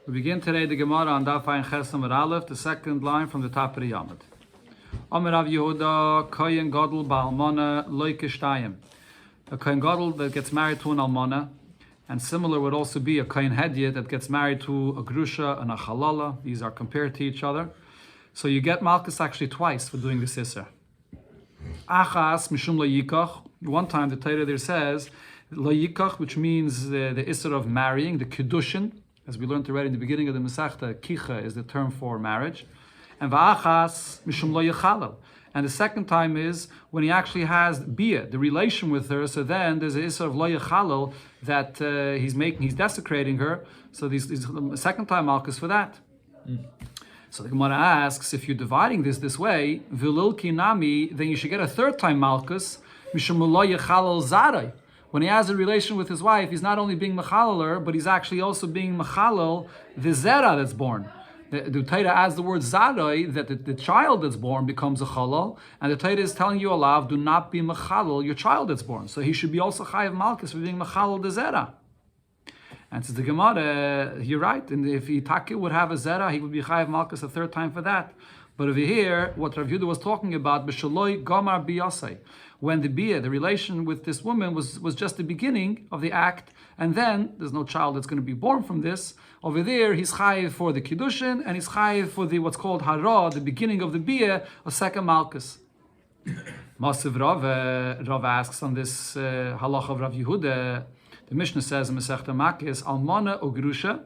We begin today the Gemara on Daf Ayin Ches Amud Aleph, the second line from the top of the Yamud. Amar Rav Yehuda, Kohen Gadol ba'almana loike shtayim. A Kohen Gadol that gets married to an almana, and similar would also be a Kohen Hedyot that gets married to a grusha and a halala. These are compared to each other. So you get malchus actually twice for doing this isser. Achas mishum lo yikach. One time the Torah there says lo yikach, which means the isser of marrying, the Kidushin. As we learned already in the beginning of the Masechta, kicha is the term for marriage. And va'achas mishum lo yechalel. And the second time is when he actually has bia, the relation with her. So then there's a isser of lo yechalel that he's desecrating her. So this the second time malchus for that. So the Gemara asks, if you're dividing this way, vilil kinami, then you should get a third time malchus mishum lo yechalel zarai. When he has a relation with his wife, he's not only being mechalaler, but he's actually also being mechalel the zera that's born. The Torah adds the word zarai, that the child that's born becomes a chalal, and the Torah is telling you, alav, do not be mechalel your child that's born. So he should be also chayav malchus for being mechalel the zera. And says the Gemara, you're right, and if Itake would have a zera, he would be chayav malchus a third time for that. But over here, what Rav Yehuda was talking about, b'shaloi gamar biyasei, when the bia, the relation with this woman was just the beginning of the act, and then there's no child that's going to be born from this. Over there, he's chayiv for the Kidushin, and he's chayiv for the what's called hara, the beginning of the bia, a second malchus. Masiv Rav asks on this halach of Rav Yehuda, the Mishnah says in Masechta Makis, almana o grusha,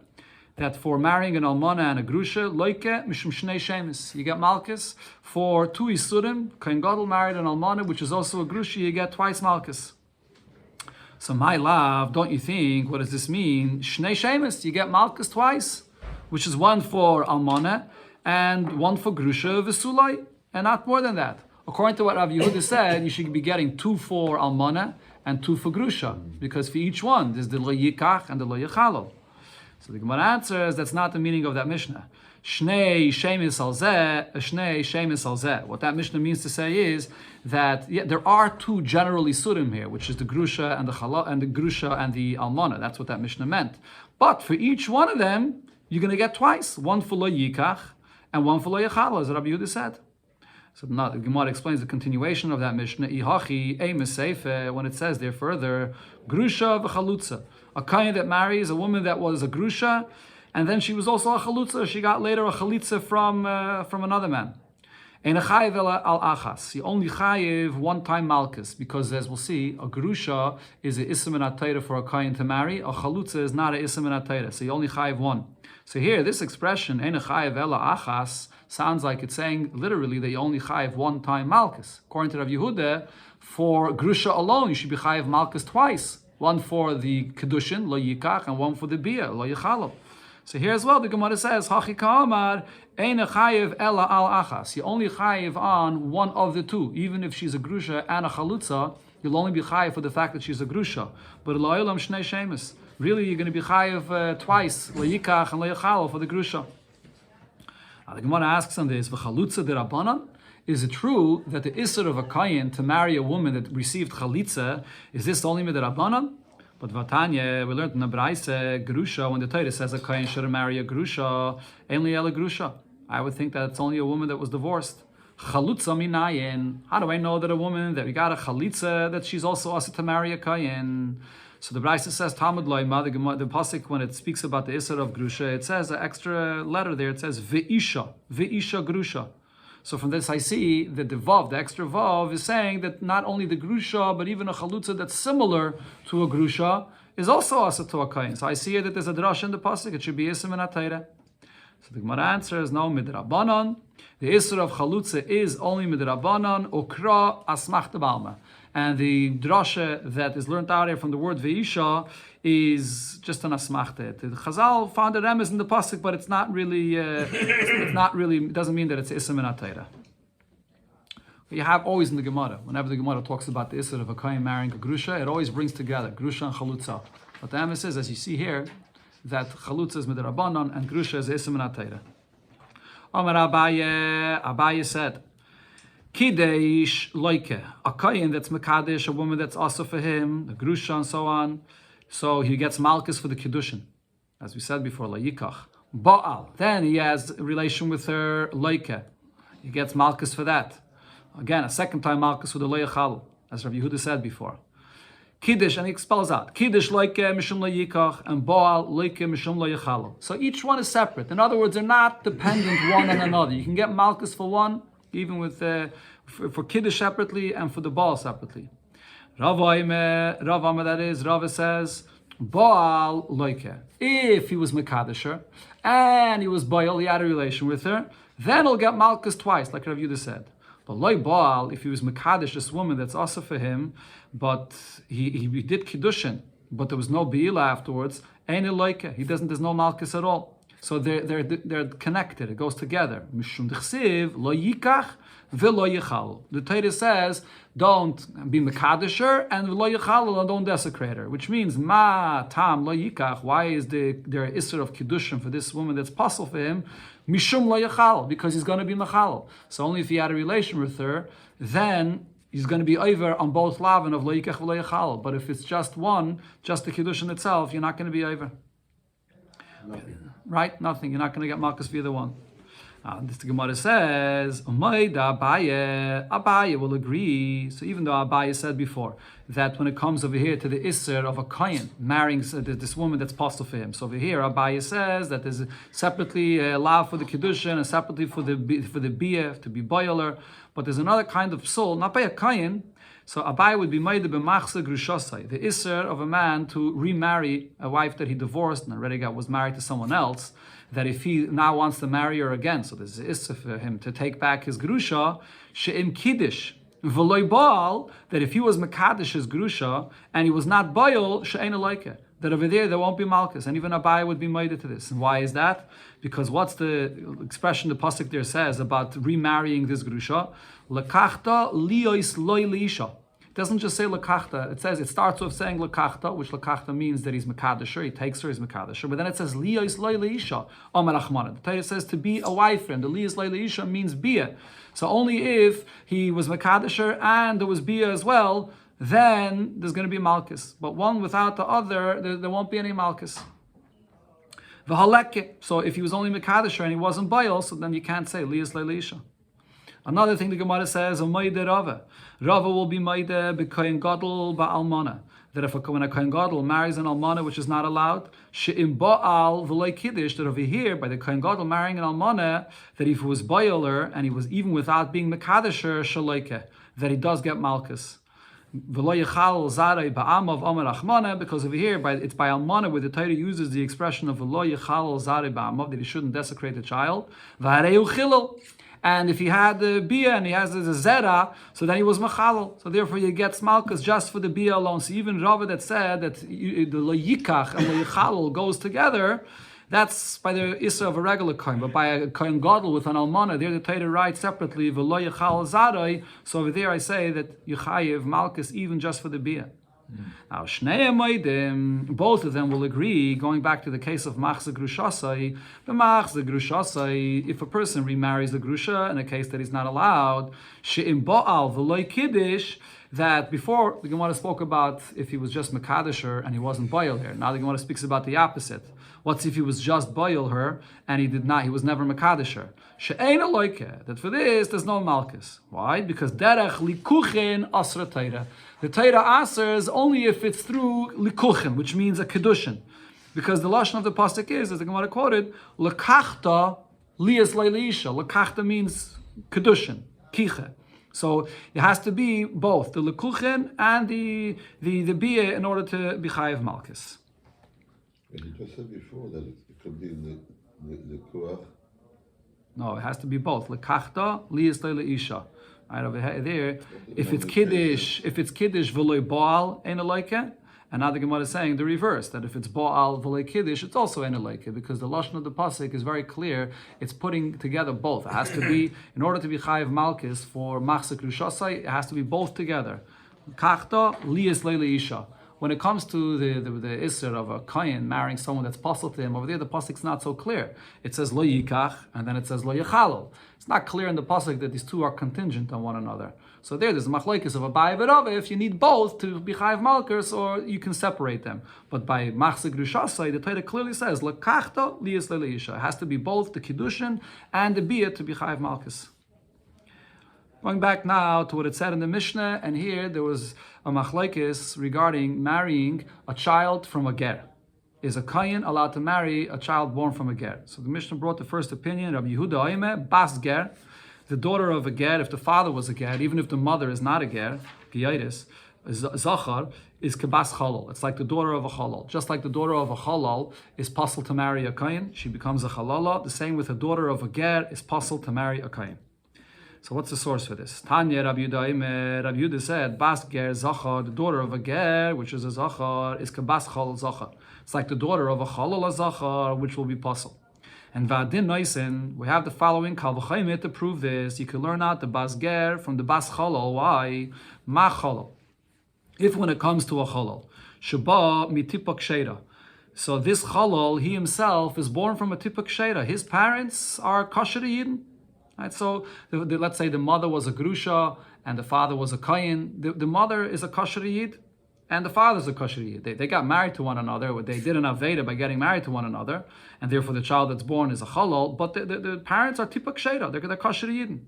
that for marrying an almana and a grusha, loike mishum shnei shemis, you get malchus. For two isurim, Kohen Gadol married an almana, which is also a grusha, you get twice malchus. So my love, don't you think, what does this mean? Shnei shemis, you get malchus twice, which is one for almana and one for grusha v'sulai, and not more than that. According to what Rav Yehuda said, you should be getting two for almana and two for grusha, because for each one, there's the lo yikach and the lo yechalel. So the Gemara answers, that's not the meaning of that Mishnah. Shnei shemis al zeh, shnei shemis al zeh. What that Mishnah means to say is that there are two general isurim here, which is the grusha and the chala, and the grusha and the almana. That's what that Mishnah meant. But for each one of them, you're going to get twice, one for lo yikach and one for lo yechala, as Rabbi Yehuda said. So now the Gemara explains the continuation of that Mishnah. Ihachi eimes when it says there further, grusha v'chalutza. A kohen that marries a woman that was a grusha, and then she was also a chalutza. She got later a chalitza from another man. Ein chayiv al achas. You only chayiv one time malchus, because as we'll see, a grusha is a ism in atayra for a kohen to marry. A chalutza is not a ism in atayra, so you only chayiv one. So here, this expression ein chayiv el achas sounds like it's saying literally that you only chayiv one time malchus. According to Rav Yehuda, for grusha alone, you should be chayiv malchus twice. One for the Kidushin, lo yikach, and one for the bia, lo yechalel. So here as well, the Gemara says, hachi ka'amar, ein chayiv ela al achas. You only chayiv on one of the two. Even if she's a grusha and a chalutza, you'll only be chayiv for the fact that she's a grusha. But lo yolam shnei shemis. Really, you're going to be chayiv twice, lo yikach and lo yechalel for the grusha. Now the Gemara asks on this, v'chalutza derabanan? Is it true that the isser of a kohen to marry a woman that received chalitza, is this only midrabanan? But Vatanya, we learned in the Braise, grusha, when the Torah says a kohen should marry a grusha, only a grusha. I would think that it's only a woman that was divorced. Chalutza minayin. How do I know that a woman that we got a chalitza, that she's also asked to marry a kohen? So the Braise says, Talmud loima, the pasuk, when it speaks about the isser of grusha, it says an extra letter there, it says ve'isha grusha. So from this I see that the vav, the extra vav, is saying that not only the grusha, but even a chalutza that's similar to a grusha is also asa to a kohen. So I see that there's a drash in the pasuk, it should be ism in atayra. So the Gemara answers, no, midrabanan. The isra of chalutza is only midrabanan, okra asmach balma. And the drasha that is learned out here from the word veisha is just an asmachta. The Chazal found a remez in the pasuk, but it's not really. It doesn't mean that it's ism in atayra. You have always in the Gemara, whenever the Gemara talks about the isra of a kohen marrying a grusha, it always brings together grusha and chalutza. But the emphasis is, as you see here, that chalutza is midrabanan and grusha is ism in atayra. Amar Abaye said, Kidesh loike, a kohen that's mekadesh, a woman that's also for him, the grusha and so on. So he gets malchus for the Kidushin. As we said before, la yikach. Baal. Then he has a relation with her loike. He gets malchus for that. Again, a second time malchus with the lo yachal, as Rav Yehuda said before. Kiddush, and he expels out. Kiddush loike mishum lo yikach, and Baal loike mishum lo yachal. So each one is separate. In other words, they're not dependent one on another. You can get malchus for one, even with for Kiddush separately and for the Baal separately. Rav Amar, that is, Rav says, Baal loike. If he was Mekadesher and he was Baal, he had a relation with her, then he'll get malchus twice, like Rav Yehuda said. But loy Baal, if he was Mekadesh, this woman that's also for him, but he did Kidushin, but there was no Beila afterwards, ain't loike. There's no malchus at all. So they're connected. It goes together. Mishum d'chsiv lo yikach v'lo yichal. The Torah says, don't be mekadesher and lo yichal, and don't desecrate her. Which means ma tam lo yikach. Why is there isser of Kidushin for this woman that's possible for him? Mishum lo yichal, because he's going to be mechal. So only if he had a relation with her, then he's going to be over on both lavin of lo yikach v'lo yichal. But if it's just one, just the Kidushin itself, you're not going to be over. Right? Nothing. You're not going to get malchus for either one. This the Gemara says, Abaye will agree. So even though Abaye said before that when it comes over here to the Isser of a Kohen marrying this woman that's possible for him, so over here Abaye says that there's separately allowed for the Kidushin and separately for the Biyah to be boiler, but there's another kind of soul, not by a Kohen. So Abaye would be made b'machzeh grushosai, the Isser of a man to remarry a wife that he divorced and already was married to someone else, that if he now wants to marry her again, so there's an Isser for him to take back his grusha, she'im kiddush, v'loy baal, that if he was mekadesh his grusha, and he was not boil, she'ein aloike, that over there won't be malchus, and even Abaye would be made to this. And why is that? Because what's the expression the pasuk there says about remarrying this grusha? Lekachta liois loy liisha. It doesn't just say lekachta. It starts with saying lekachta, which lekachta means that he's mekadesher. He takes her, he's mekadesher. But then it says liois loy liisha. Omer achmana. The Torah says to be a wife, and the liois loy liisha means bia. So only if he was mekadesher and there was bia as well, then there's going to be malchus. But one without the other, there won't be any malchus. V'haleke. So if he was only mekadesher and he wasn't boil, so then you can't say liois loy liisha. Another thing the Gemara says, Rava will be Maide b'kohen gadol ba'almana. That when a kohen gadol marries an almana, which is not allowed, she'im ba'al v'loy kiddush, that over here, by the kohen gadol marrying an almana, that if he was boiler and he was even without being mekadesher, shaloike, that he does get malchus. V'lo yichal zarei ba'amav omer achmana, because over here, it's by almana where the Torah uses the expression of v'lo yichal zarei ba'amav, that he shouldn't desecrate the child. V'hareu chilul. And if he had the bia and he has the zera, so then he was machalal. So therefore you get malchus just for the bia alone. So even Rava that said that the lo yikach and lo yichalal goes together, that's by the issa of a regular kohen. But by a kohen gadol with an almana, there the Torah writes separately v'lo yichal zarai. So over there I say that you chayiv malchus even just for the bia. Now, both of them will agree, going back to the case of machzeh grushasai, if a person remarries the grusha in a case that he's not allowed, she'im ba'al v'loy kiddush, that before the Gemara spoke about if he was just mekadesher and he wasn't boil her. Now the Gemara speaks about the opposite. What's if he was just boil her and he was never mekadesher? She'ein aloike, that for this there's no malchus. Why? Because derech likuchin asra Torah. The Torah asers only if it's through likuchin, which means a kedushin. Because the lashon of the pasuk is, as the Gemara quoted, lekachta lias leisha. Lekachta means kedushin, kiche. So it has to be both the lekuchen and the bia in order to be chayiv malchus. But you just said before that it could be the kuach. No, it has to be both. Lekachta lias leisha. Right over there, if it's kiddush v'loy baal ein aloike, and now the Gemara is saying the reverse, that if it's baal v'loy kiddush, it's also ein aloike, because the lashon of the pasuk is very clear. It's putting together both. It has to be, in order to be chayiv malchus for machzeh grushasai, it has to be both together. Kachta lias leisha, when it comes to the Isser of a Kayin marrying someone that's possible to him, over there the pasuk's not so clear. It says lo yikach, and then it says lo yechalol. It's not clear in the pasuk that these two are contingent on one another. So there's a machlokes of a Abaye and Rava if you need both to be chayav malchus, or you can separate them. But by machzik rushasai, the Torah clearly says lekachta liyas leisha. It has to be both the Kidushin and the biyah to be chayav malchus. Going back now to what it said in the Mishnah, and here there was a machlokes regarding marrying a child from a ger. Is a kayin allowed to marry a child born from a ger? So the Mishnah brought the first opinion, Rabbi Yehuda Oime, Bas ger, the daughter of a ger, if the father was a ger, even if the mother is not a ger, Giyaitis, Zachar, is kebas chalal. It's like the daughter of a chalal. Just like the daughter of a chalal is possible to marry a kayin, she becomes a chalala. The same with the daughter of a ger is possible to marry a kayin. So what's the source for this? Tanya Rabbi Yehuda said, Bas ger Zachar, the daughter of a ger, which is a Zachar, is kebas chalal Zachar. It's like the daughter of a chalal Zachar, which will be possible. And Vadin Noisen, we have the following Kal V'chayimit to prove this. You can learn out the Bas ger from the Bas chalal. Why? Ma chalal. If when it comes to a chalal, Shaba mitipak sheira. So this chalal, he himself is born from a tipak sheira. His parents are kosher yidden. Right, so let's say the mother was a grusha and the father was a kayin. The mother is a kosher yid and the father is a kosher yid. They got married to one another. They did an aveda by getting married to one another, and therefore the child that's born is a halal. But the parents are tipak sheira. They're kosher yidin.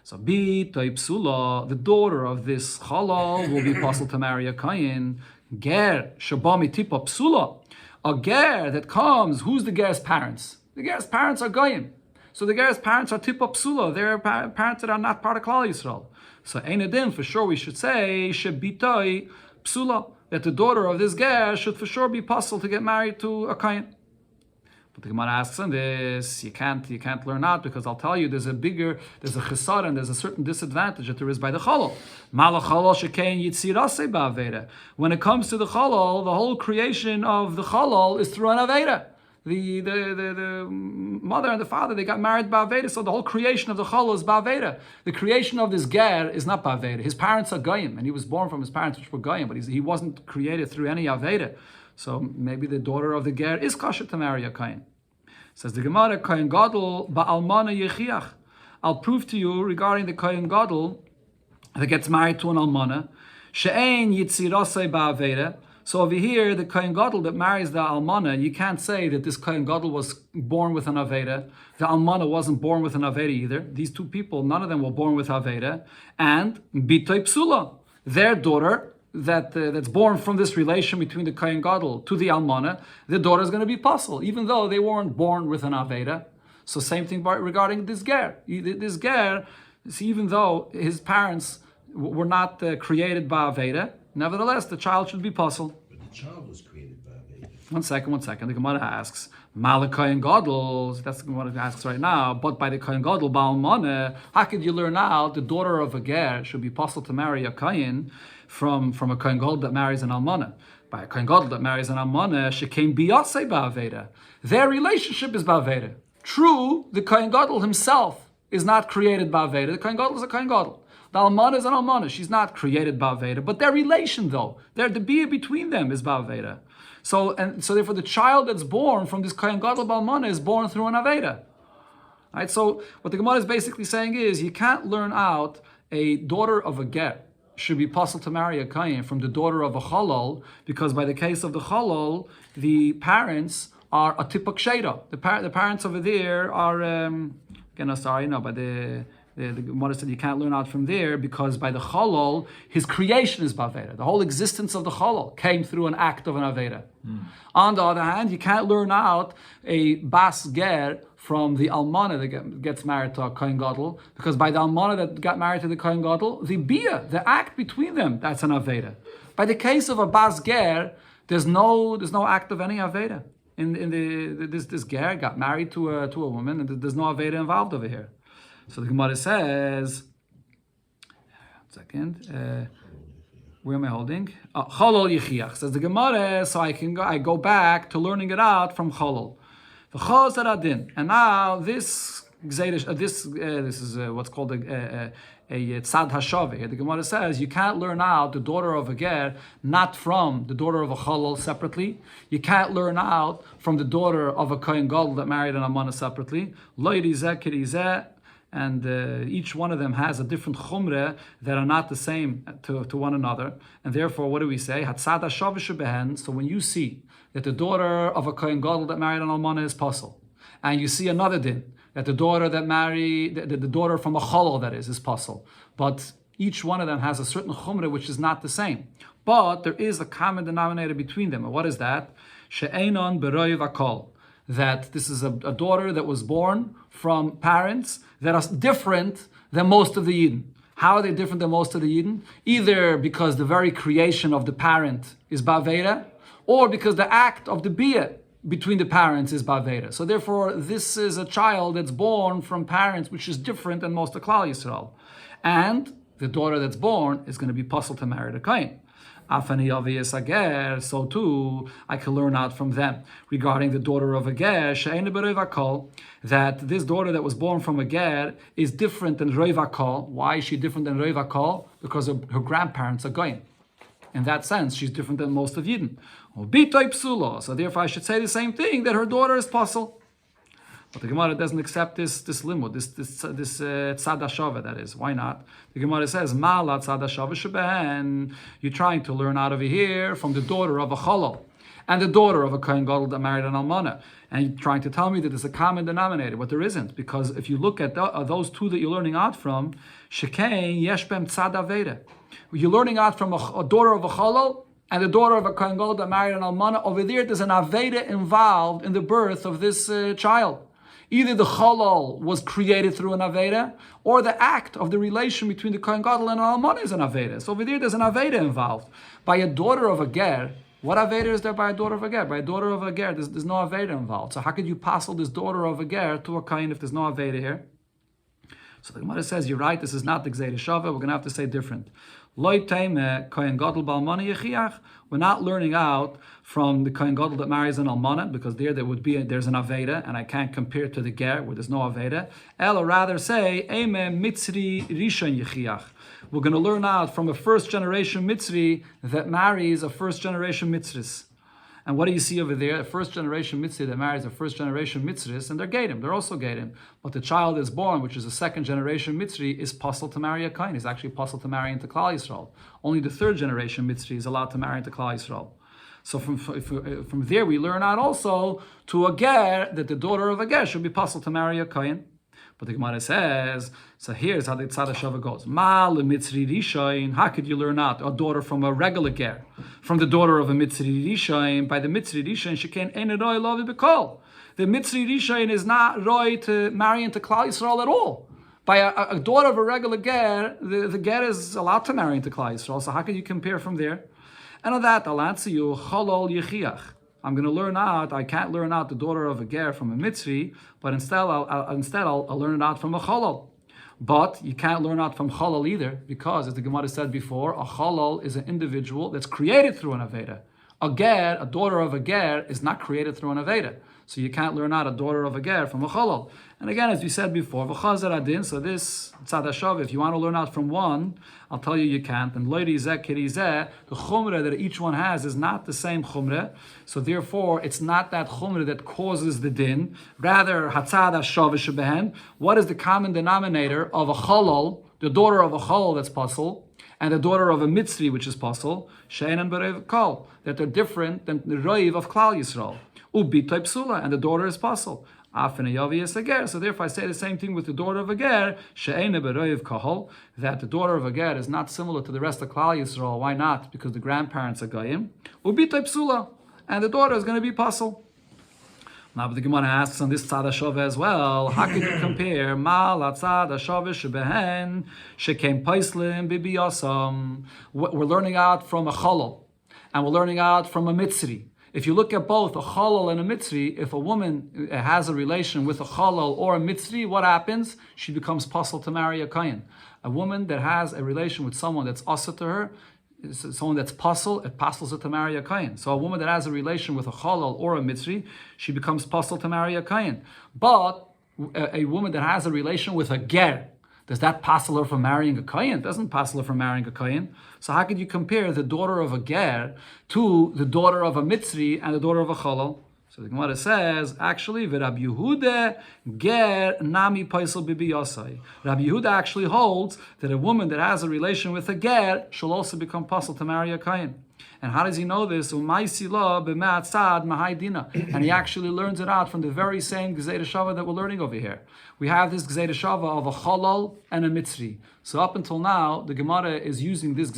So b'toy psula, the daughter of this halal will be possible to marry a kayin. Ger shabami tipa psula, a ger that comes. Who's the ger's parents? The ger's parents are goyim. So the ger's parents are tipa psula. They're parents that are not part of Klal Yisrael. So ein adin, for sure we should say shebitoi psula, that the daughter of this ger should for sure be possible to get married to a kayin. But the Gemara asks on this, you can't learn out, because I'll tell you there's a chesar and there's a certain disadvantage that there is by the chalal. Mala chalal shekein yitzirase ba'aveda. When it comes to the chalal, the whole creation of the chalal is through an aveda. The mother and the father, they got married ba'aveda, so the whole creation of the chalal is ba'aveda. The creation of this ger is not ba'aveda. His parents are goyim, and he was born from his parents which were goyim, but he wasn't created through any aveda. So maybe the daughter of the ger is kosher to marry a kayin. Says the Gemara, kayin gadol ba'almana yechiach. I'll prove to you regarding the kayin gadol that gets married to an almana, she'ein yitzirasei ba'aveda. So over here, the Kohen Gadol that marries the Almana, you can't say that this Kohen Gadol was born with an Aveda. The Almana wasn't born with an Aveda either. These two people, none of them were born with Aveda. And Bitoy Psula, their daughter, that's born from this relation between the Kohen Gadol to the Almana, the daughter is going to be puzzled, even though they weren't born with an Aveda. So same thing regarding this Ger. This Ger, even though his parents were not created by Aveda, nevertheless, the child should be puzzled. But the child was created by Aveda. One second. The Gemara asks, Malakayin Gadol, that's what it asks right now, but by the Kohen Gadol, Ba'almana, how could you learn out the daughter of a ger should be possible to marry a Kohen from a Kohen Gadol that marries an Almana? By a Kohen Gadol that marries an Almana, she came biyasei ba'aveda. Their relationship is ba'aveda. True, the Kohen Gadol himself is not created ba'aveda. The Kohen Gadol is a Kohen Gadol. The Almana is an Almana. She's not created ba'aveda, but their relation, though, the biyah between them is ba'aveda. So therefore, the child that's born from this Kohen Gadol ba'almana is born through an aveda. Right. So what the Gemara is basically saying is you can't learn out a daughter of a ger should be possible to marry a kayin from the daughter of a chalal, because by the case of the chalal, the parents are a tipak sheira. The parents over there are the Gemara said you can't learn out from there because by the chalal, his creation is ba'aveda. The whole existence of the chalal came through an act of an aveda. On the other hand, you can't learn out a bas ger from the almana that gets married to a kohen gadol, because by the almana that got married to the kohen gadol, the bia, the act between them, that's an aveda. By the case of a bas ger, there's no act of any aveda. This ger got married to a woman, and there's no aveda involved over here. So the Gemara says, where am I holding? Cholol yichiach, says the Gemara, so I go back to learning it out from cholol. The chos adin, and now this is what's called a tzad hashave. The Gemara says you can't learn out the daughter of a ger not from the daughter of a chalal separately. You can't learn out from the daughter of a kohen gadol that married an almana separately. Lo yirizeh kirizeh. And each one of them has a different chumrah that are not the same to one another. And therefore, what do we say? Hatzad hashavish behen. So when you see that the daughter of a kohen gadol that married an almana is pasul, and you see another din that the daughter that married the daughter from a chalal that is pasul, but each one of them has a certain chumrah which is not the same. But there is a common denominator between them. And what is that? She'einon beroiv akol. That this is a daughter that was born from parents that are different than most of the Yidden. How are they different than most of the Yidden? Either because the very creation of the parent is Baveda, or because the act of the Bia between the parents is Baveda. So therefore, this is a child that's born from parents which is different than most of Klal Yisrael. And the daughter that's born is going to be puzzled to marry the Kain. Afani obvious a ger, so too I can learn out from them regarding the daughter of a ger, that this daughter that was born from a ger is different than Reivakol. Why is she different than Reivakol? Because her grandparents are goyim. In that sense, she's different than most of Yidden. So therefore I should say the same thing, that her daughter is pasul. But the Gemara doesn't accept this limud, this tzad hashava, that is. Why not? The Gemara says, Ma'ala tzad hashava shebehen. You're trying to learn out of here from the daughter of a chalal and the daughter of a kohen gadol that married an almana. And you're trying to tell me that there's a common denominator, but there isn't. Because if you look at those two that you're learning out from, shekein yesh bem tzad aveda. You're learning out from a daughter of a chalal and the daughter of a kohen gadol that married an almana. Over there's an aveda involved in the birth of this child. Either the chalal was created through an aveda, or the act of the relation between the kohen gadol and an almana is an aveda. So over there's an aveda involved. By a daughter of a ger, what aveda is there by a daughter of a ger? By a daughter of a ger, there's no aveda involved. So how could you passel this daughter of a ger to a kohen if there's no aveda here? So the Gemara says, you're right, this is not the Gzeira Shava, we're going to have to say different. We're not learning out from the kohen gadol that marries an almana, because there's an aveda, and I can't compare to the ger where there's no aveda. Ella rather say mitzri rishon yechiach. We're going to learn out from a first generation mitzri that marries a first generation mitzris. And what do you see over there? A first generation mitzri that marries a first generation mitzris, and they're gadim. They're also gadim. But the child is born, which is a second generation mitzri, is possible to marry a kain. He's actually possible to marry into Klal Yisrael. Only the third generation mitzri is allowed to marry into Klal Yisrael. So from there we learn out also to a ger that the daughter of a ger should be possible to marry a kain. But the Gemara says, so here's how the tzad hashava goes. Ma mitzri rishayin. How could you learn out a daughter from a regular ger, from the daughter of a mitzri rishayin? By the mitzri rishayin, shekain ein roi lavi b'kol. The mitzri rishayin is not roi to marry into Klal Yisrael at all. By a daughter of a regular ger, the ger is allowed to marry into Klal Yisrael. So how can you compare from there? And on that, I'll answer you, cholol yechiach. I'm going to learn out. I can't learn out the daughter of a ger from a mitzri, but instead I'll learn it out from a chalal. But you can't learn out from chalal either, because as the Gemara said before, a chalal is an individual that's created through an aveda. A ger, a daughter of a ger, is not created through an aveda. So you can't learn out a daughter of a ger from a chalal. And again, as we said before, v'chazar adin. So this tzad hashav, if you want to learn out from one, I'll tell you can't. And lo yirizeh kirizeh, the chumrah that each one has is not the same chumrah. So therefore, it's not that chumrah that causes the din. Rather, hatzad hashav shebehen. What is the common denominator of a chalal, the daughter of a chalal that's pasul, and the daughter of a mitzri which is pasul? Shein and berev kol, that they're different than the roiv of Klal Yisrael. Ubitoy psula, and the daughter is pasul. So therefore I say the same thing with the daughter of a ger, that the daughter of a ger is not similar to the rest of Klal Yisrael. Why not? Because the grandparents are goyim. Ubitoy psula, and the daughter is going to be pasul. Now the Gemara asks on this tzad hashava as well, how can you compare mal tzad hashava shebehen shekem paislim bibi yasam? We're learning out from a chalal, and we're learning out from a mitzri. If you look at both a chalal and a mitzri, if a woman has a relation with a chalal or a mitzri, what happens? She becomes pasul to marry a kain. A woman that has a relation with someone that's asa to her, someone that's pasul, it pasels her to marry a kain. So a woman that has a relation with a chalal or a mitzri, she becomes pasul to marry a kain. But a woman that has a relation with a ger, Does that passel her from marrying a kohen? It doesn't passel her from marrying a kohen. So how could you compare the daughter of a ger to the daughter of a mitzri and the daughter of a cholol? So the Gemara says, actually, Rabbi Yehuda ger nami paisel bibi yosai. Rabbi Yehuda actually holds that a woman that has a relation with a ger shall also become pasul to marry a kohen. And how does he know this? And he actually learns it out from the very same Gzeira Shava that we're learning over here. We have this Gzeira Shava of a Cholol and a Mitzri. So up until now, the Gemara is using this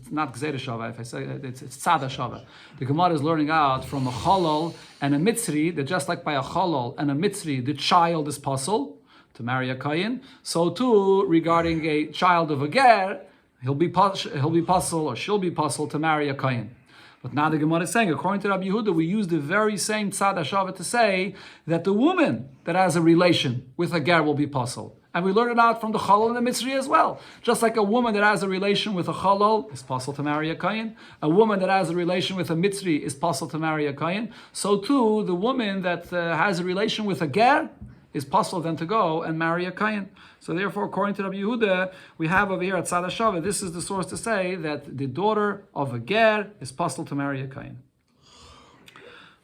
not Gzeira Shava, if I say it's Tzada Shava. The Gemara is learning out from a Cholol and a Mitzri, that just like by a Cholol and a Mitzri, the child is pasul to marry a Kohen. So too, regarding a child of a Ger, he'll be pasul or she'll be pasul to marry a kohen. But now the Gemara is saying, according to Rabbi Yehuda, we use the very same tzad hashava to say that the woman that has a relation with a ger will be pasul. And we learn it out from the cholol and the mitzri as well. Just like a woman that has a relation with a cholol is pasul to marry a kohen, a woman that has a relation with a mitzri is pasul to marry a kohen. So too, the woman that has a relation with a ger is pasul then to go and marry a kohen. So therefore, according to Rabbi Yehuda, we have over here at Tzad HaShavah, this is the source to say that the daughter of a ger is pasul to marry a kohen.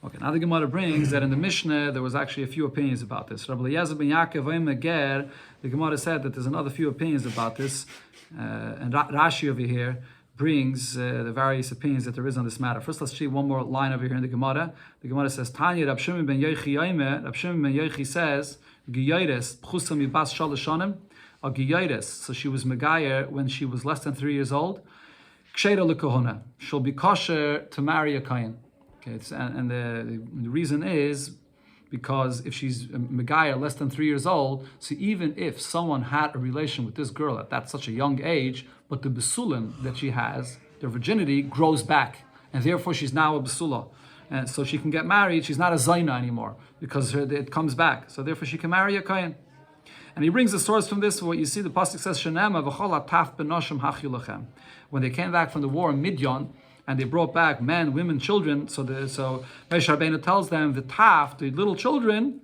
Okay, now the Gemara brings that in the Mishnah there was actually a few opinions about this. Rabbi Eliezer ben Yaakov oim ger, the Gemara said that there's another few opinions about this, and Rashi over here brings the various opinions that there is on this matter. First, let's see one more line over here in the Gemara. The Gemara says, Tanya Rab Shimon ben Yochi Yoime, Rab Shimon ben Yochi says, Giyayres, Pchusa mi bas shalashanim, or Giyayres, so she was Megayer when she was less than 3 years old. Ksheira lekohona, she'll be kosher to marry a kohen. Okay, and the reason is because if she's Megayer less than 3 years old, so even if someone had a relation with this girl at that such a young age, but the besulim that she has, their virginity grows back, and therefore she's now a besula. And so she can get married, she's not a Zaina anymore, because it comes back. So therefore she can marry a Kohen. And he brings the source from this, what you see, the Pasuk says, Shenema v'chol ataf b'noshim hachi lachem. When they came back from the war in Midian, and they brought back men, women, children, so Moshe Rabbeinu tells them, the taf, the little children,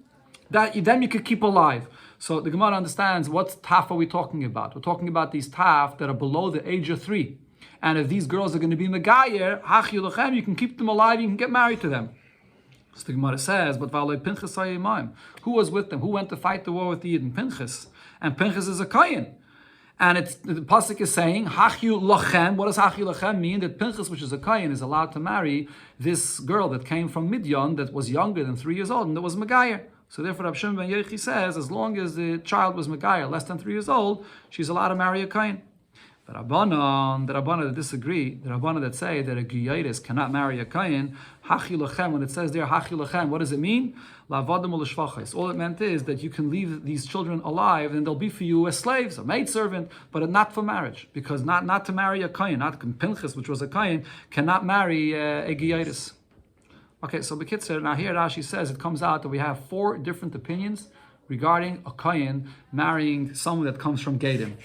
that then you could keep alive. So the Gemara understands, what taf are we talking about? We're talking about these taf that are below the age of 3. And if these girls are going to be Megayer, hachi lachem, you can keep them alive, you can get married to them. So the Gemara says, but Pinchas hayimim, who was with them? Who went to fight the war with the Yidden? Pinchas. And Pinchas is a Kohen. And the pasuk is saying, hachi lachem. What does hachi lachem mean? That Pinchas, which is a Kohen, is allowed to marry this girl that came from Midian, that was younger than 3 years old, and that was Megayer. So therefore, Rab Shimon ben Yochi says, as long as the child was Megayer, less than 3 years old, she's allowed to marry a Kohen. The Rabbanan that disagree, the Rabbanan that say that a Giyayris cannot marry a Kohen, hachi lachem, when it says there hachi lachem, what does it mean? La'avadim u'l'shvachos. All it meant is that you can leave these children alive and they'll be for you as slaves, a maidservant, but not for marriage. Because not to marry a Kohen, not Pinchas, which was a Kohen, cannot marry a Giyayris. Okay, so B'kitzur, now here Rashi says, it comes out that we have 4 different opinions regarding a Kohen marrying someone that comes from Gedim.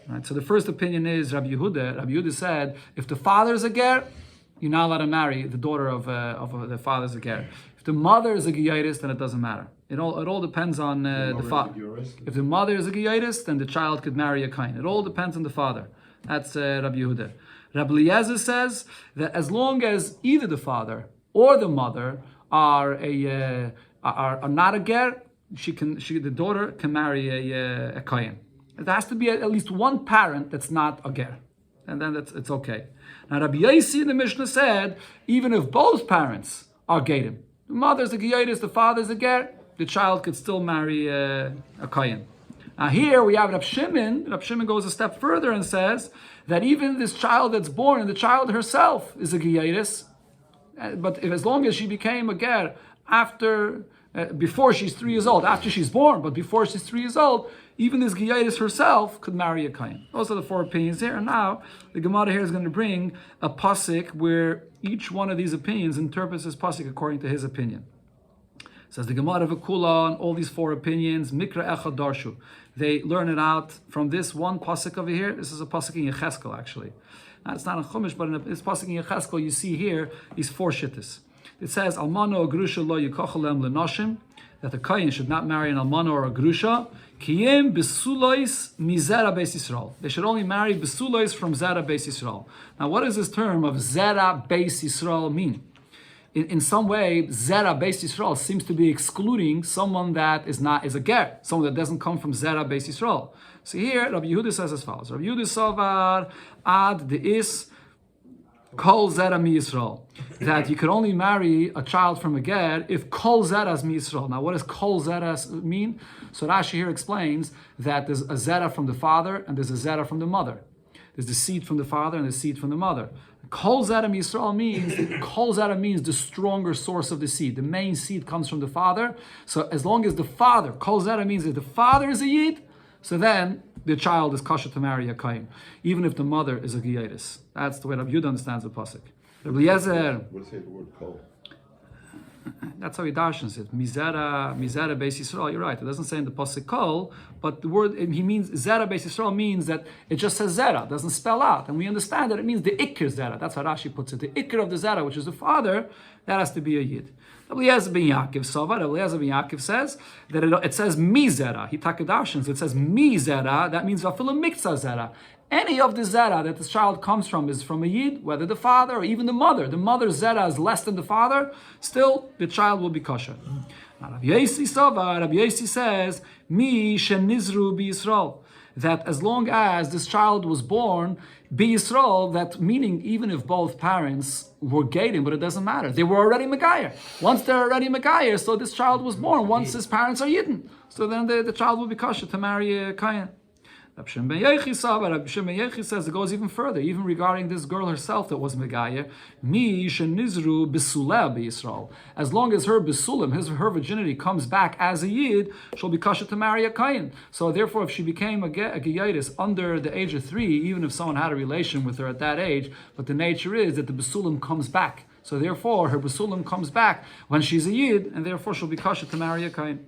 Right, so the first opinion is Rabbi Yehuda. Rabbi Yehuda said, if the father is a ger, you're not allowed to marry the daughter of the father's a ger. If the mother is a giyaitis, then it doesn't matter. It all depends on the father. If the mother is a giyaitis, then the child could marry a kohen. It all depends on the father. That's Rabbi Yehuda. Rabbi Eliezer says that as long as either the father or the mother are not a ger, the daughter can marry a kohen. There has to be at least one parent that's not a ger, and then it's okay. Now Rabbi Yossi in the Mishnah said, even if both parents are gerim, the mother's a geyris, the father's a ger, the child could still marry a kohen. Now here we have Rab Shimon. Rab Shimon goes a step further and says that even this child that's born, and the child herself is a geyris, but as long as she became a ger before she's 3 years old, after she's born, but before she's 3 years old, even this Giyayis herself could marry a Kohen. Those are the 4 opinions here. And now, the Gemara here is going to bring a pasuk where each one of these opinions interprets this pasuk according to his opinion. It says the Gemara of Akula, and all these 4 opinions, Mikra Echad Darshu. They learn it out from this one pasuk over here. This is a pasuk in Yecheskel, actually. Now, it's not in Chumash, but in this pasuk in Yecheskel, you see here these 4 shittas. It says, Almano Grusha Lo Yikochalem Lenoshim, that the Kohen should not marry an almana or a grusha, kiyem besulois mizera beis Yisrael. They should only marry besulois from zera beis Yisrael. Now, what does this term of zera beis Yisrael mean? In some way, zera beis Yisrael seems to be excluding someone that is a ger, someone that doesn't come from zera beis Yisrael. So here, Rabbi Yehuda says as follows: Rabbi Yehuda savar ad deis kol zera mi Yisrael, that you could only marry a child from a ger if kol zera mi Yisrael. Now, what does kol zera mean? So Rashi here explains that there's a zera from the father and there's a zera from the mother. There's the seed from the father and the seed from the mother. Kol zera Yisrael means the stronger source of the seed. The main seed comes from the father. So as long as the father, kol zera means that the father is a yid, so then the child is kosher to marry a kohen, even if the mother is a giyadis. That's the way Rabbi Yehuda understands the pasuk. Rabbi Eliezer. What does it say the word kol? That's how he darshans it. Mizera beis Yisrael. You're right. It doesn't say in the pasuk kol, but the word he means zera beis Yisrael means that it just says zera, it doesn't spell out, and we understand that it means the ikr zera. That's how Rashi puts it. The ikr of the zera, which is the father, that has to be a yid. Eliezer ben Yaakov says that it says mizera. He takadarshans. It says mizera. That means vafilu mikza zera. Any of the zera that this child comes from is from a yid, whether the father or even the mother. The mother's zera is less than the father, still the child will be kosher. Now, Rabbi Yosi says, Mi shenizru b'Yisrael, that as long as this child was born b'Yisrael, that meaning even if both parents were gating, but it doesn't matter. They were already Megayer. Once they're already Megayer, so this child was born. Once his parents are Yidden, so then the child will be kosher to marry a Kayan. Rabbi Shimon ben Yochi says it goes even further, even regarding this girl herself that was Megayer. Mi shenizru besuleh b'Yisrael. As long as her besulim, her virginity comes back as a yid, she'll be kosher to marry a kayin. So therefore, if she became a geyadis under the age of 3, even if someone had a relation with her at that age, but the nature is that the besulim comes back. So therefore, her besulim comes back when she's a yid, and therefore she'll be kosher to marry a kayin.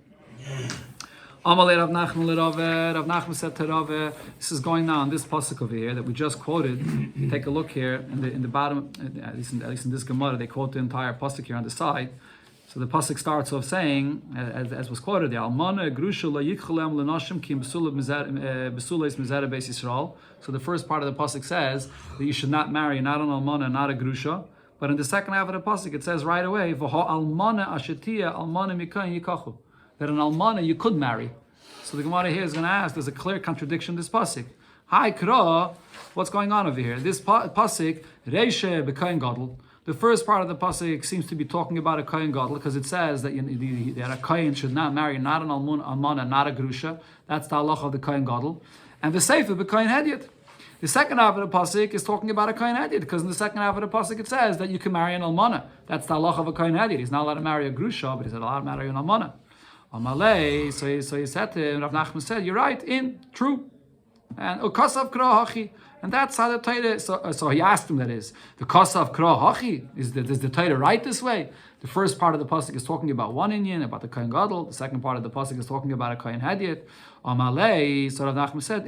Amalei Rav Nachman said to Rav, this is going on this pasuk over here that we just quoted. You take a look here in the bottom, at least in this Gemara, they quote the entire pasuk here on the side. So the pasuk starts off saying, as was quoted, the Almana grusha la yikcholem lenashim ki besulas mizera beis Yisrael. So the first part of the pasuk says that you should not marry not an almana, not a grusha. But in the second half of the pasuk, it says right away, v'ha almana ashetia almana mikayin yikachu. That an almana you could marry. So the Gemara here is going to ask, there's a clear contradiction in this pasuk. Hi Kra, what's going on over here? This pasuk, Reishe b'kayin gadol. The first part of the pasuk seems to be talking about a kayin gadol because it says that a kayin should not marry not an almana, not a grusha. That's the halacha of the kayin gadol. And the sefer b'kayin hedyot. The second half of the pasuk is talking about a kayin hedyot because in the second half of the pasuk it says that you can marry an almana. That's the halacha of a kayin hedyot. He's not allowed to marry a grusha, but he's allowed to marry an almana. Amalei, so he said to him, Rav Nachman said, you're right, true. And ukasav kra hachi. And that's how the Torah, so he asked him, that is, the kasav kra hachi, is the Torah right this way? The first part of the pasuk is talking about one Inyan, about the Kohen Gadol. The second part of the pasuk is talking about a Kohen Hedyot. Amalei, so Rav Nachman said,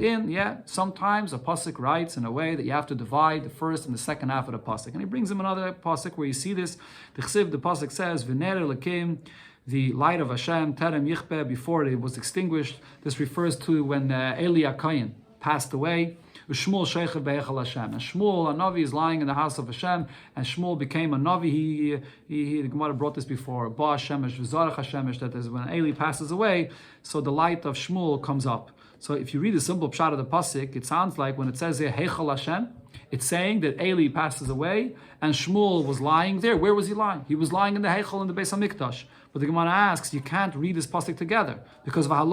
sometimes a pasuk writes in a way that you have to divide the first and the second half of the pasuk. And he brings him another pasuk where you see this. The pasuk says, V'ner Elokim, the light of Hashem, Terem Yichbe, before it was extinguished. This refers to when Eli HaKohen passed away. Shmuel Sheichev Be'echel Hashem. And Shmuel, a Navi, is lying in the house of Hashem, and Shmuel became a Navi. The Gemara brought this before. Ba Shemesh, V'zarach HaShemesh, that is when Eli passes away, so the light of Shmuel comes up. So if you read the simple pshat of the pasuk, it sounds like when it says here, Heichel Hashem, it's saying that Eli passes away, and Shmuel was lying there. Where was he lying? He was lying in the Heichel in the Beis HaMikdash. But the Gemara asks, you can't read this pasuk together because you're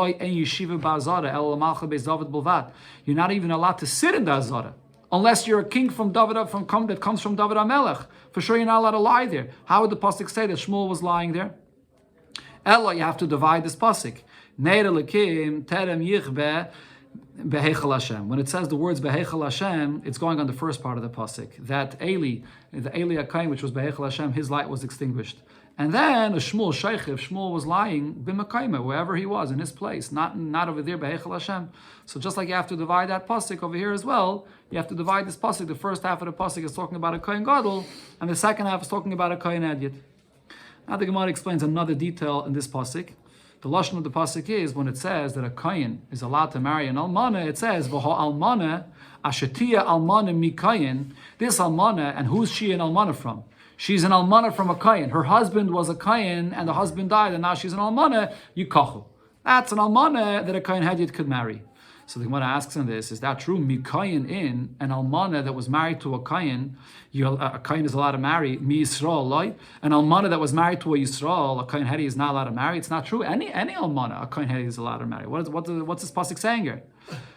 not even allowed to sit in the azara unless you're a king from David that comes from David HaMelech. For sure, you're not allowed to lie there. How would the pasuk say that Shmuel was lying there? Ella, you have to divide this pasuk. When it says the words Behechel Hashem, it's going on the first part of the pasuk. That the Eli HaKohen, which was Behechel Hashem, his light was extinguished. And then a Shmuel Sheichev, Shmuel was lying b'Mekayma, wherever he was, in his place, not over there Behechel Hashem. So just like you have to divide that pasuk over here as well, you have to divide this pasuk. The first half of the pasuk is talking about a Kohen Gadol, and the second half is talking about a Kohen Hedyot. Now the Gemara explains another detail in this pasuk. The lashon of the pasuk is when it says that a kohen is allowed to marry an almana. It says v'ha almana ashetia almana mi kohen. This almana, and who's she an almana from? She's an almana from a kohen. Her husband was a kohen, and the husband died, and now she's an almana. Yikachu. That's an almana that a kohen hadid could marry. So the Gemara asks on this: is that true? Mikayin in an almana that was married to a kohen, a kohen is allowed to marry mi Yisrael loy. An almana that was married to a Yisrael, a kohen hedi is not allowed to marry. It's not true. Any almana, a kohen hedi is allowed to marry. What's this pasuk saying here?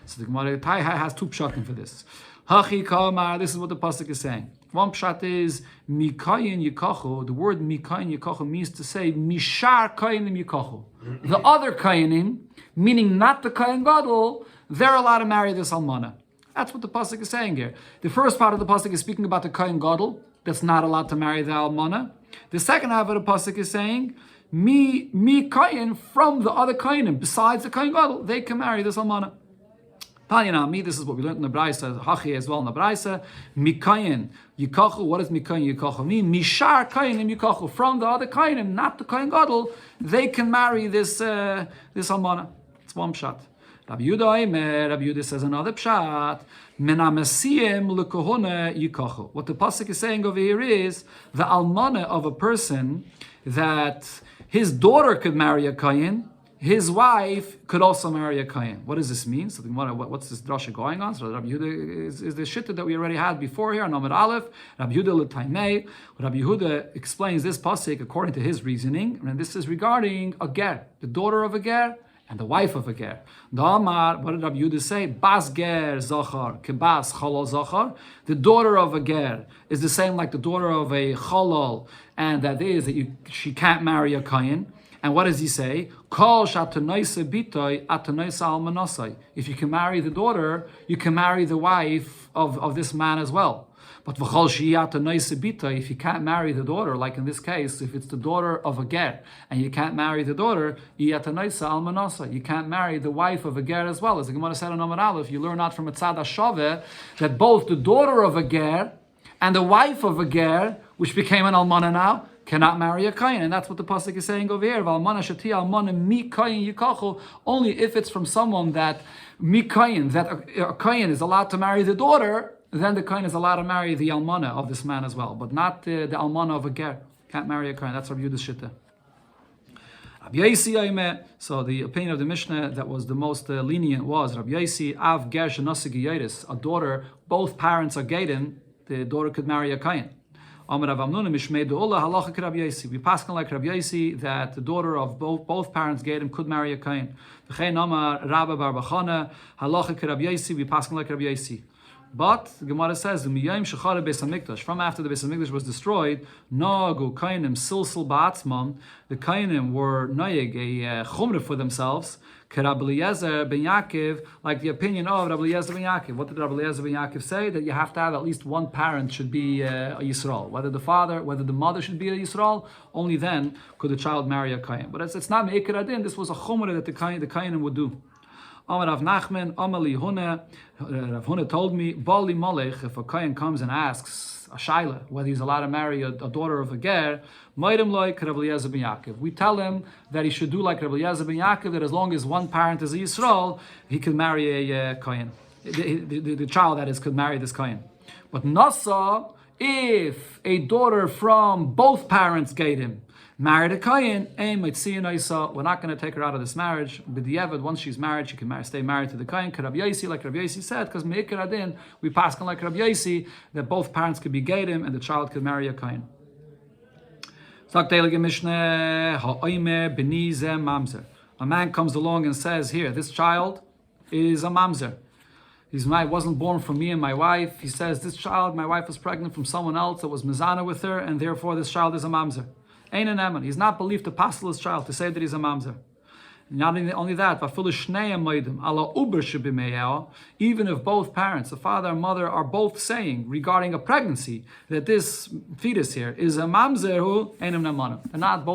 So the Gemara has two pshatim for this. Hachi kamar. This is what the pasuk is saying. One pshat is mikayin yikachu. The word mikayin yikachu means to say mishar kohenim yikachu. The other kohenim, meaning not the kohen gadol, they're allowed to marry this almana. That's what the pasuk is saying here. The first part of the pasuk is speaking about the kohen gadol that's not allowed to marry the almana. The second half of the pasuk is saying mi kohen from the other kohenim besides the kohen gadol, they can marry this almana. Tanyanami, this is what we learned in the Braisa, Hachi as well in the Braisa. Mikayin yikachu. What does mikayin yikachu mean? Mishar kayinim yikachu. From the other kayinim, not the kayin gadol, they can marry this almana. It's one pshat. Rabbi Yehuda says another pshat. Menamesiyim lekohona yikachu. What the pasuk is saying over here is the almana of a person that his daughter could marry a kayin. His wife could also marry a kohen. What does this mean? So what's this drasha going on? So Rabbi Yehuda is the shitta that we already had before here on Amud Aleph. Rabbi Yehuda l'taimei. Rabbi Yehuda explains this pasuk according to his reasoning, and this is regarding a ger, the daughter of a ger and the wife of a ger. Damar, what did Rabbi Yehuda say? Bas ger zachar kebas chalal zachar. The daughter of a ger is the same like the daughter of a chalal, and that is that she can't marry a kohen. And what does he say? If you can marry the daughter, you can marry the wife of this man as well. But if you can't marry the daughter, like in this case, if it's the daughter of a ger, and you can't marry the daughter, you can't marry the wife of a ger as well. As the Gemara said in Amud Aleph, you learn out from a tzad hashave that both the daughter of a ger and the wife of a ger, which became an almana now, cannot marry a kohen, and that's what the pasuk is saying over here. Only if it's from someone that mi kohen, that a kohen is allowed to marry the daughter, then the kohen is allowed to marry the almana of this man as well, but not the almana of a ger. Can't marry a kohen. That's Rabbi Yehuda's shitta. So the opinion of the Mishnah that was the most lenient was Rabbi Yosi av ger shenasi geyeris, a daughter, both parents are gated, the daughter could marry a kohen. We pass like Rabbi Yosi that the daughter of both parents gave could marry a kohen. We pass like Rabbi Yosi. But the Gemara says from after the Beis Hamikdash was destroyed, the kohenim were noyeg a chumrah for themselves. Rabbi Eliezer ben Yaakov, like the opinion of Rabbi Eliezer ben Yaakov. What did Rabbi Eliezer ben Yaakov say? That you have to have at least one parent should be a Yisrael. Whether the mother should be a Yisrael, only then could the child marry a kohen. But it's not me'ikar adin. This was a chumrah that the kohenim would do. Amar Rav Nachman, Amali Hune, Rav Hune told me, Bali Malech, if a kohen comes and asks a shaila whether he's allowed to marry a daughter of a ger, Maidim like Rabbi Eliezer ben Yaakov. We tell him that he should do like Rabbi Eliezer ben Yaakov, that as long as one parent is a Yisrael, he can marry a kohen. The child, that is, could marry this kohen. But Nasa, if a daughter from both parents gave him, married a kohen, we're not going to take her out of this marriage. B'diavad, once she's married, she can stay married to the kohen. Rabbi Yosi, like Rabbi Yosi said, because me'ikar adin, we pass on like Rabbi Yosi that both parents could be gedim and the child could marry a kohen. A man comes along and says, here, this child is a mamzer. He wasn't born from me and my wife. He says, this child, my wife was pregnant from someone else that was mizana with her, and therefore this child is a mamzer. Ein an eman. He's not believed to passel his child, to say that he's a mamzer. Not only that, even if both parents, the father and mother, are both saying regarding a pregnancy that this fetus here is a mamzer who einam nemanim. They're not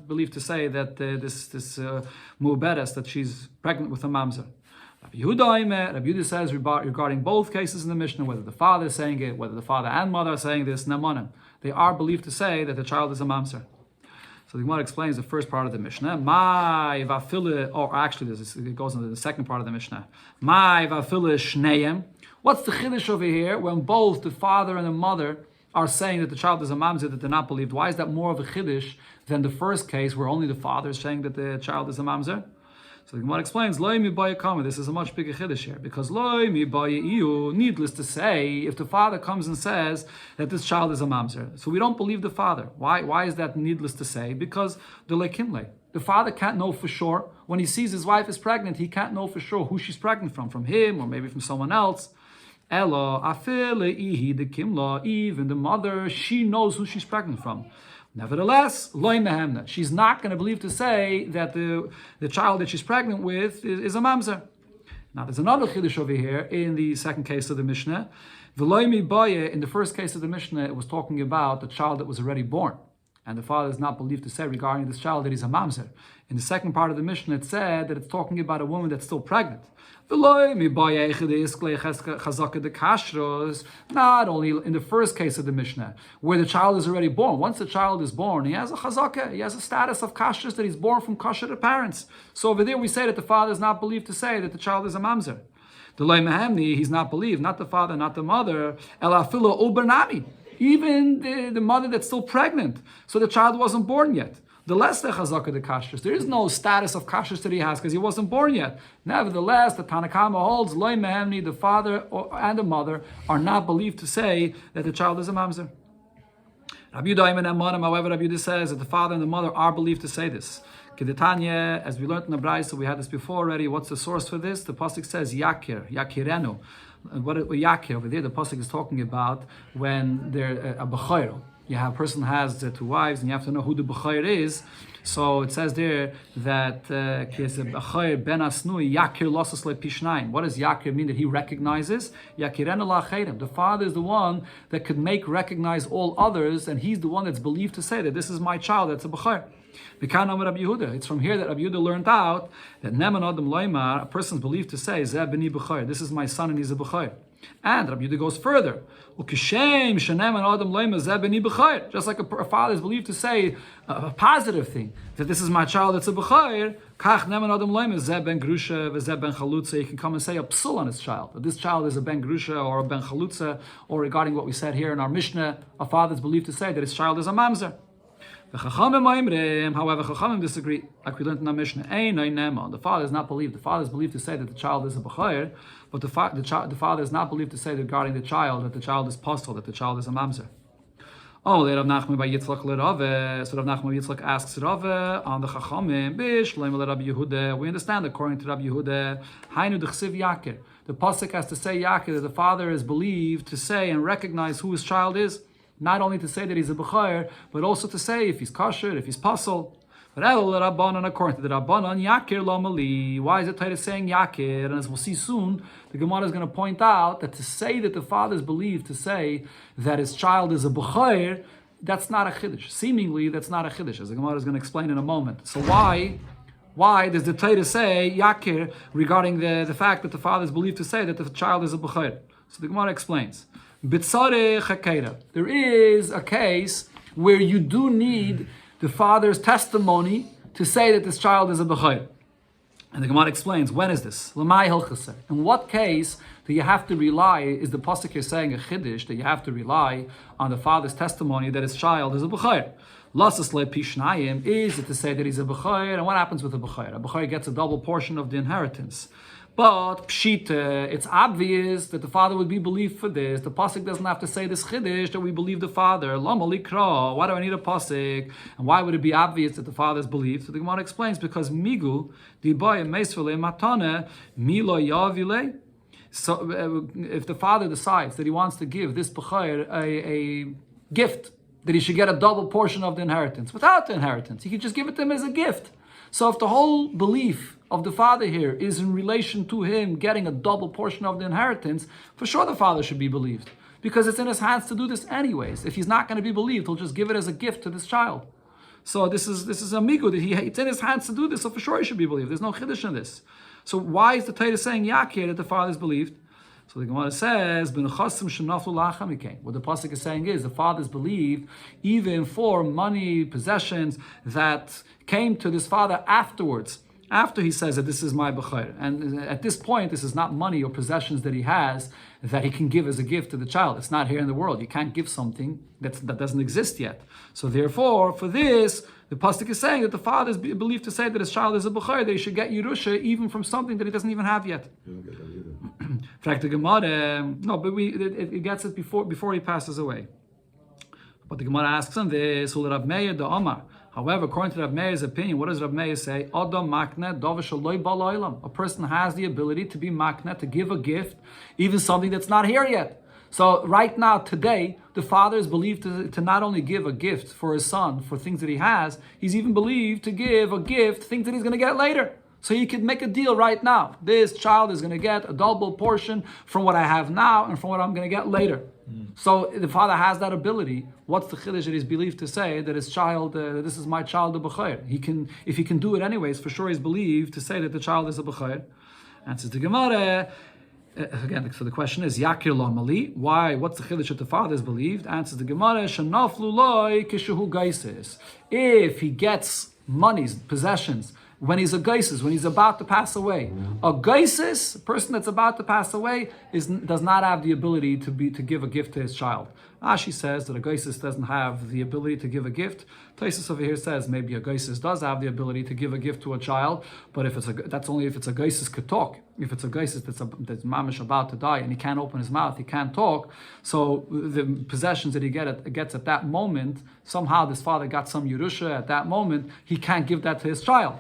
believed to say that this mu'beres, that she's pregnant with a mamzer. Rabbi Yehuda says regarding both cases in the Mishnah, whether the father is saying it, whether the father and mother are saying this, nemanim, they are believed to say that the child is a mamzer. So the Gemara explains the first part of the Mishnah. My vafile, or actually it goes into the second part of the Mishnah. My vafile shneim. What's the chiddush over here when both the father and the mother are saying that the child is a mamzer, that they're not believed? Why is that more of a chiddush than the first case where only the father is saying that the child is a mamzer? So the Gemara explains, Loi mi baya kama. This is a much bigger chiddush here, because Loi mi baya iu, needless to say, if the father comes and says that this child is a mamzer, so we don't believe the father. Why is that needless to say? Because the lekimle. The father can't know for sure. When he sees his wife is pregnant, he can't know for sure who she's pregnant from him or maybe from someone else. Ella afile ihi the kimla, even the mother, she knows who she's pregnant from. Nevertheless, loy mehemna, she's not going to believe to say that the child that she's pregnant with is a mamzer. Now there's another chiddush over here in the second case of the Mishnah. V'loy mi baya, in the first case of the Mishnah, it was talking about the child that was already born. And the father is not believed to say regarding this child that he's a mamzer. In the second part of the Mishnah, it said that it's talking about a woman that's still pregnant. Not only in the first case of the Mishnah, where the child is already born. Once the child is born, he has a chazakah, he has a status of kashrus, that he's born from kosher parents. So over there we say that the father is not believed to say that the child is a mamzer. The loy mehamni, he's not believed, not the father, not the mother. Elafilo ubernami, even the mother that's still pregnant, so the child wasn't born yet. The less the chazakah the kashrus. There is no status of kashrus that he has because he wasn't born yet. Nevertheless, the Tanakama holds loy mehemni, the father and the mother are not believed to say that the child is a mamzer. Rabbi Yehuda and Amanim, however, Rabbi Yehuda says that the father and the mother are believed to say this. Kedetanya, as we learned in the Brayso, so we had this before already. What's the source for this? The pasuk says yakir, yakirenu. What yakir over there? The pasuk is talking about when they're a b'chayr. You have a person has two wives, and you have to know who the b'chayr is. So it says there that b'chayr ben asnui yakir losas le pishnaim. What does yakir mean? That he recognizes yakirenu la'acheirim. The father is the one that could recognize all others, and he's the one that's believed to say that this is my child. That's a b'chayr. It's from here that Rabbi Yehuda learned out that neman adam loymar, a person is believed to say zeh b'ni b'chayr. This is my son, and he's a b'chayr. And Rabbi Yehuda goes further. Just like a father is believed to say a positive thing, that this is my child, it's a b'chayr. He can come and say a psul on his child, that this child is a ben grusha or a ben chalutza, or regarding what we said here in our Mishnah, a father is believed to say that his child is a mamzer. However, Chachamim disagree, like we learned in our Mishnah. The father is not believed. The father is believed to say that the child is a b'chayr, but the father is not believed to say regarding the child that the child is postal, that the child is a mamzer. Oh, Rav Nachman by Yitzchak l'Rave. So Rav Nachman by Yitzchak asks Rave on the Chachamim. Bish l'Imel Rabbi Yehuda. We understand according to Rabbi Yehuda. Hainu d'chsiv yakir. The pasuk has to say yakir, that the father is believed to say and recognize who his child is. Not only to say that he's a b'chayr, but also to say if he's kosher, if he's pasul. But according to the Rabbanan, yakir lo mali. Why is it Torah saying yakir? And as we'll see soon, the Gemara is going to point out that to say that the father is believed to say that his child is a b'chayr, that's not a chiddush. Seemingly, that's not a chiddush, as the Gemara is going to explain in a moment. So why does the Torah say yakir regarding the fact that the father is believed to say that the child is a b'chayr? So the Gemara explains. There is a case where you do need the father's testimony to say that this child is a b'chayr. And the Gemara explains, when is this? In what case do you have to rely, is the pasuk here saying a chiddush, that you have to rely on the father's testimony that his child is a b'chayr? Lasas le pishnayim, is it to say that he's a b'chayr? And what happens with a b'chayr? A b'chayr gets a double portion of the inheritance. But pshita, it's obvious that the father would be believed for this. The pasuk doesn't have to say this chiddush that we believe the father. Lama likra. Why do I need a pasuk? And why would it be obvious that the father is believed? So the Gemara explains, because migu dibaya meisvele matane milo yavile. So if the father decides that he wants to give this b'chayr a gift, that he should get a double portion of the inheritance without the inheritance, he could just give it to him as a gift. So if the whole belief of the father here is in relation to him getting a double portion of the inheritance, for sure the father should be believed, because it's in his hands to do this anyways. If he's not going to be believed, he'll just give it as a gift to this child. So this is a migu, that it's in his hands to do this, so for sure he should be believed. There's no chiddush in this. So why is the Torah saying yakir, that the father is believed? So the Gemara says, what the pasuk is saying is the fathers believed even for money, possessions that came to this father afterwards, after he says that this is my b'chayr. And at this point, this is not money or possessions that he has that he can give as a gift to the child. It's not here in the world. You can't give something that doesn't exist yet. So therefore, for this, the pasuk is saying that the father is believed to say that his child is a b'chayr, that he should get Yerusha even from something that he doesn't even have yet. The Gemara, no, but it gets it before he passes away. But the Gemara asks him this, Rav Meir the Omar. However, according to Rav Meir's opinion, what does Rav Meir say? Adam makne davar shaloi bal olam. A person has the ability to be makne, to give a gift, even something that's not here yet. So right now, today, the father is believed to not only give a gift for his son, for things that he has, he's even believed to give a gift, things that he's going to get later. So he could make a deal right now. This child is going to get a double portion from what I have now and from what I'm going to get later. So the father has that ability. What's the chiddush that he's believed to say that his child, this is my child, the b'chayr? He can, if he can do it anyways, for sure he's believed to say that the child is a b'chayr. Answers the Gemara. Again, so the question is, Yakir lo mali. Why? What's the chiddush that the father is believed? Answers the Gemara. Shenaflu loy kishehu gaisis. If he gets monies, possessions, when he's a geisis, when he's about to pass away. A geisis, a person that's about to pass away, does not have the ability to give a gift to his child. Ashi says that a geisis doesn't have the ability to give a gift. Taisus over here says maybe a geisis does have the ability to give a gift to a child, but that's only if it's a geisis could talk. If it's a geisis that's mamish about to die and he can't open his mouth, he can't talk. So the possessions that he gets at that moment, somehow this father got some Yerusha at that moment, he can't give that to his child.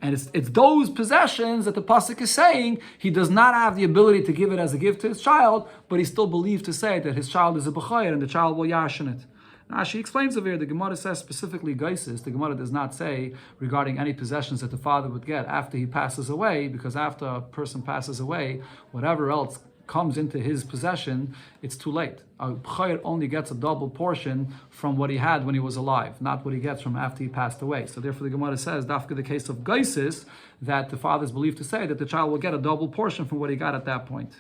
And it's those possessions that the pasuk is saying he does not have the ability to give it as a gift to his child, but he's still believed to say that his child is a b'chayr and the child will yashin it. Now she explains over here, the Gemara says specifically geisis. The Gemara does not say regarding any possessions that the father would get after he passes away, because after a person passes away, whatever else comes into his possession, it's too late. A b'chayr only gets a double portion from what he had when he was alive, not what he gets from after he passed away. So therefore the Gemara says, dafka the case of geisis, that the father is believed to say that the child will get a double portion from what he got at that point.